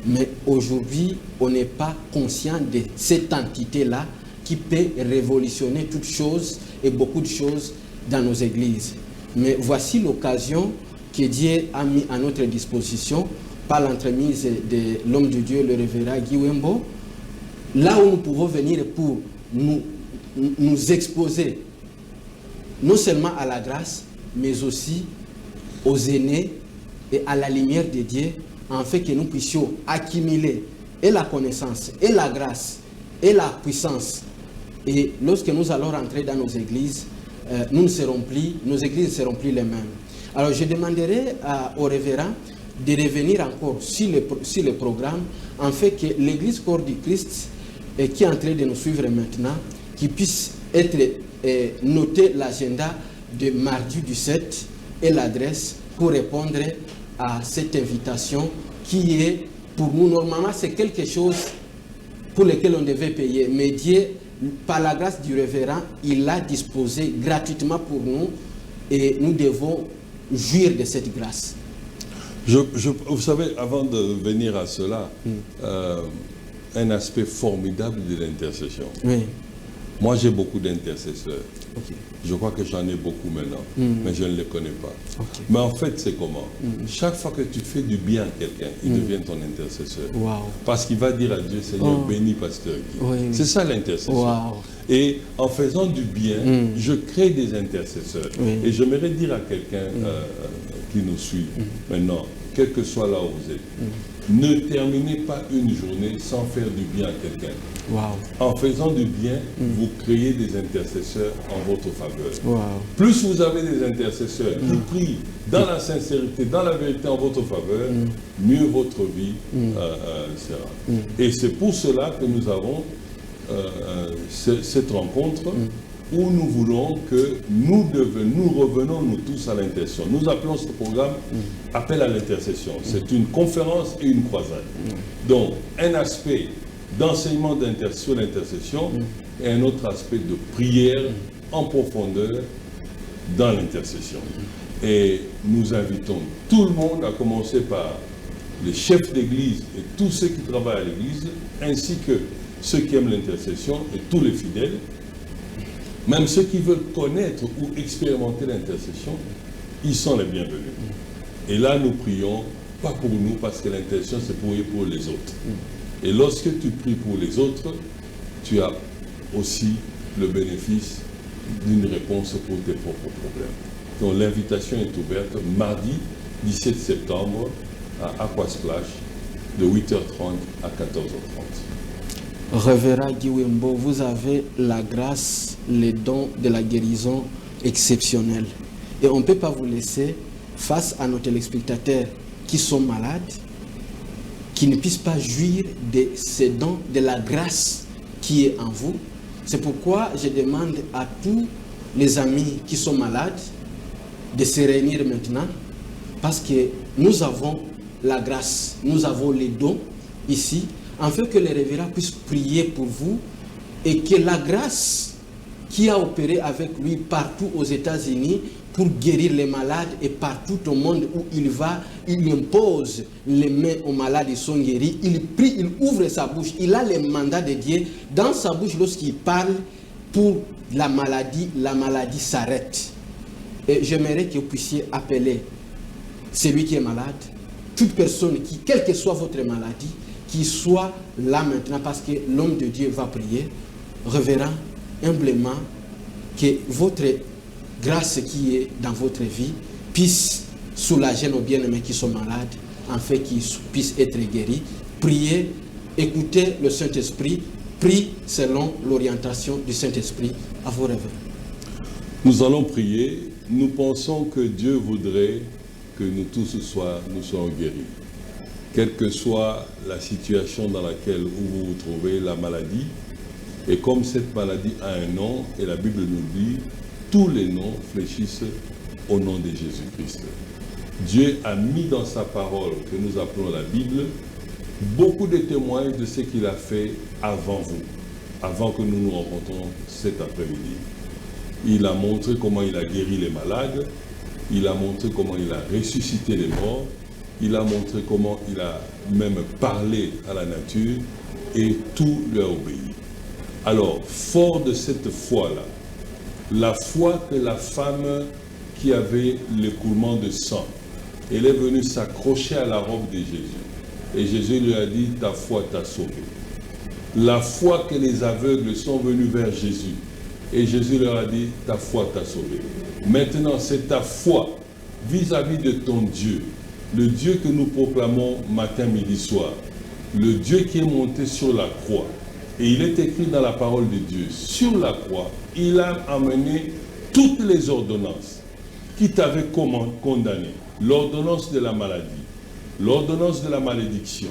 Mais aujourd'hui, on n'est pas conscient de cette entité-là qui peut révolutionner toutes choses et beaucoup de choses dans nos églises. Mais voici l'occasion que Dieu a mis à notre disposition par l'entremise de l'homme de Dieu, le révérend Guy Wembo, là où nous pouvons venir pour nous exposer non seulement à la grâce, mais aussi aux aînés et à la lumière de Dieu, en fait que nous puissions accumuler et la connaissance, et la grâce, et la puissance. Et lorsque nous allons rentrer dans nos églises, nos églises ne seront plus les mêmes. Alors je demanderai au révérend de revenir encore sur le programme, en fait que l'Église corps du Christ, qui est en train de nous suivre maintenant, qui puisse être noter l'agenda de mardi du 7 et l'adresse pour répondre à cette invitation qui est, pour nous, normalement, c'est quelque chose pour lequel on devait payer. Mais Dieu, par la grâce du révérend, il l'a disposé gratuitement pour nous et nous devons jouir de cette grâce. Vous savez, avant de venir à cela, un aspect formidable de l'intercession. Oui. Moi, j'ai beaucoup d'intercesseurs. Okay. Je crois que j'en ai beaucoup maintenant, mais je ne les connais pas. Okay. Mais en fait, c'est comment? Chaque fois que tu fais du bien à quelqu'un, il devient ton intercesseur. Wow. Parce qu'il va dire à Dieu, Seigneur, bénis Pasteur Guy. Oui. C'est ça l'intercession. Wow. Et en faisant du bien, je crée des intercesseurs. Oui. Et j'aimerais dire à quelqu'un qui nous suit maintenant, quel que soit là où vous êtes, ne terminez pas une journée sans faire du bien à quelqu'un. Wow. En faisant du bien, vous créez des intercesseurs en votre faveur. Wow. Plus vous avez des intercesseurs qui prient dans la sincérité, dans la vérité en votre faveur, mieux votre vie sera. Et c'est pour cela que nous avons cette rencontre où nous voulons que nous revenons nous tous à l'intercession. Nous appelons ce programme Appel à l'intercession. C'est une conférence et une croisade. Donc, un aspect d'enseignement sur l'intercession et un autre aspect de prière en profondeur dans l'intercession. Et nous invitons tout le monde, à commencer par les chefs d'église et tous ceux qui travaillent à l'église, ainsi que ceux qui aiment l'intercession et tous les fidèles, même ceux qui veulent connaître ou expérimenter l'intercession, ils sont les bienvenus. Et là, nous prions, pas pour nous, parce que l'intercession, c'est pour les autres. Et lorsque tu pries pour les autres, tu as aussi le bénéfice d'une réponse pour tes propres problèmes. Donc l'invitation est ouverte mardi 17 septembre à Aquasplash de 8h30 à 14h30. Révérend Guy Wembo, vous avez la grâce, les dons de la guérison exceptionnels. Et on ne peut pas vous laisser face à nos téléspectateurs qui sont malades, qui ne puissent pas jouir de ces dons, de la grâce qui est en vous. C'est pourquoi je demande à tous les amis qui sont malades de se réunir maintenant, parce que nous avons la grâce, nous avons les dons ici, afin que les révérends puissent prier pour vous et que la grâce qui a opéré avec lui partout aux États-Unis pour guérir les malades et partout au monde où il va, il impose les mains aux malades, ils sont guéris, il prie, il ouvre sa bouche, il a les mandats de Dieu dans sa bouche lorsqu'il parle pour la maladie s'arrête. Et j'aimerais que vous puissiez appeler celui qui est malade, toute personne qui, quelle que soit votre maladie, qui soit là maintenant parce que l'homme de Dieu va prier. Révérend, humblement, que votre grâce qui est dans votre vie puisse soulager nos bien-aimés qui sont malades, afin qu'ils puissent être guéris. Priez, écoutez le Saint-Esprit, prie selon l'orientation du Saint-Esprit. À vos révérends. Nous allons prier. Nous pensons que Dieu voudrait que nous tous nous soyons guéris. Quelle que soit la situation dans laquelle vous vous trouvez, la maladie, et comme cette maladie a un nom, et la Bible nous dit, tous les noms fléchissent au nom de Jésus-Christ. Dieu a mis dans sa parole, que nous appelons la Bible, beaucoup de témoignages de ce qu'il a fait avant vous, avant que nous nous rencontrions cet après-midi. Il a montré comment il a guéri les malades, il a montré comment il a ressuscité les morts, il a montré comment il a même parlé à la nature et tout lui a obéi. Alors, fort de cette foi-là, la foi que la femme qui avait l'écoulement de sang, elle est venue s'accrocher à la robe de Jésus. Et Jésus lui a dit, ta foi t'a sauvé. La foi que les aveugles sont venus vers Jésus. Et Jésus leur a dit, ta foi t'a sauvé. Maintenant, c'est ta foi vis-à-vis de ton Dieu, le Dieu que nous proclamons matin, midi, soir, le Dieu qui est monté sur la croix. Et il est écrit dans la parole de Dieu, sur la croix, il a amené toutes les ordonnances qui t'avaient condamné. L'ordonnance de la maladie, l'ordonnance de la malédiction,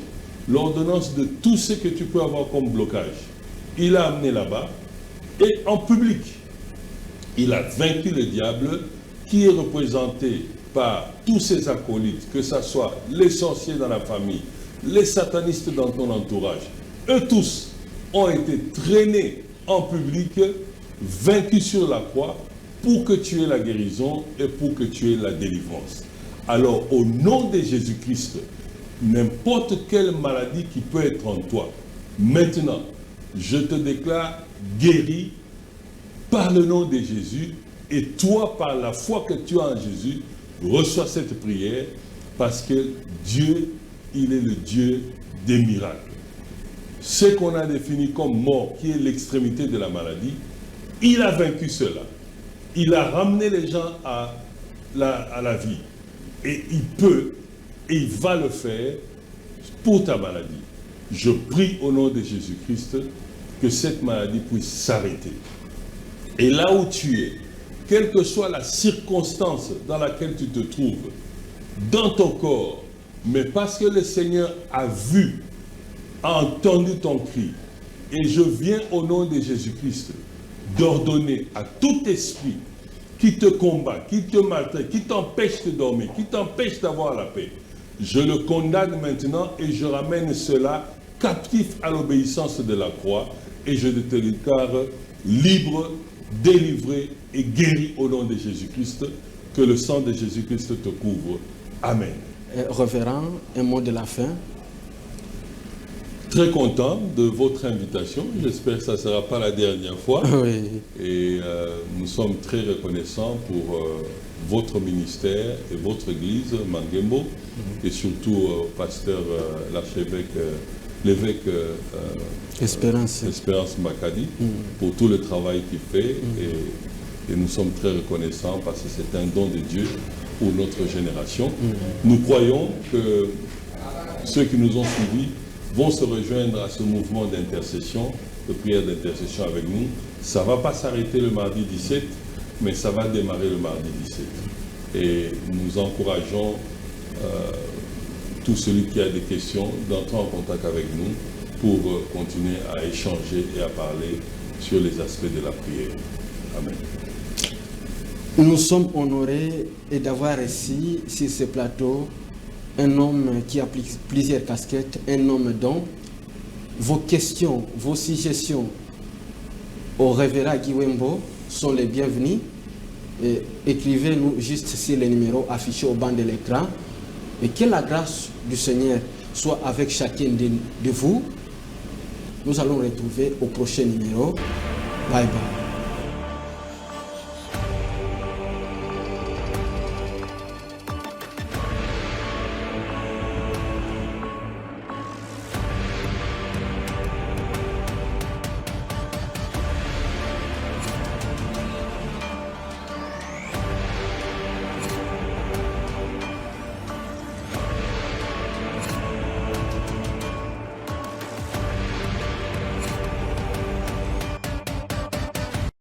l'ordonnance de tout ce que tu peux avoir comme blocage. Il a amené là-bas et en public, il a vaincu le diable qui est représenté par tous ses acolytes, que ce soit les sorciers dans la famille, les satanistes dans ton entourage. Eux tous ont été traînés en public, vaincus sur la croix, pour que tu aies la guérison et pour que tu aies la délivrance. Alors, au nom de Jésus-Christ, n'importe quelle maladie qui peut être en toi, maintenant, je te déclare guéri par le nom de Jésus, et toi, par la foi que tu as en Jésus, reçois cette prière, parce que Dieu, il est le Dieu des miracles. Ce qu'on a défini comme mort, qui est l'extrémité de la maladie, il a vaincu cela. Il a ramené les gens à la vie. Et il peut, et il va le faire pour ta maladie. Je prie au nom de Jésus-Christ que cette maladie puisse s'arrêter. Et là où tu es, quelle que soit la circonstance dans laquelle tu te trouves, dans ton corps, mais parce que le Seigneur a vu, a entendu ton cri, et je viens au nom de Jésus-Christ d'ordonner à tout esprit qui te combat, qui te maltraite, qui t'empêche de dormir, qui t'empêche d'avoir la paix, je le condamne maintenant et je ramène cela captif à l'obéissance de la croix, et je te déclare libre, délivré et guéri au nom de Jésus-Christ. Que le sang de Jésus-Christ te couvre. Amen. Révérend, un mot de la fin. Très content de votre invitation. J'espère que ça ne sera pas la dernière fois. Oui. Et nous sommes très reconnaissants pour votre ministère et votre église, Mangembo, et surtout au pasteur, l'archevêque l'évêque Espérance Makadi pour tout le travail qu'il fait et nous sommes très reconnaissants parce que c'est un don de Dieu pour notre génération. Nous croyons que ceux qui nous ont suivis vont se rejoindre à ce mouvement d'intercession, de prière d'intercession avec nous. Ça ne va pas s'arrêter le mardi 17, mais ça va démarrer le mardi 17. Et nous encourageons tout celui qui a des questions d'entrer en contact avec nous pour continuer à échanger et à parler sur les aspects de la prière. Amen. Nous sommes honorés d'avoir reçu sur ce plateau un homme qui a plusieurs casquettes, un homme dont vos questions, vos suggestions au révérend Guy Wembo sont les bienvenues. Écrivez-nous juste sur les numéros affichés au bas de l'écran et que la grâce du Seigneur soit avec chacun de vous. Nous allons retrouver au prochain numéro. Bye bye.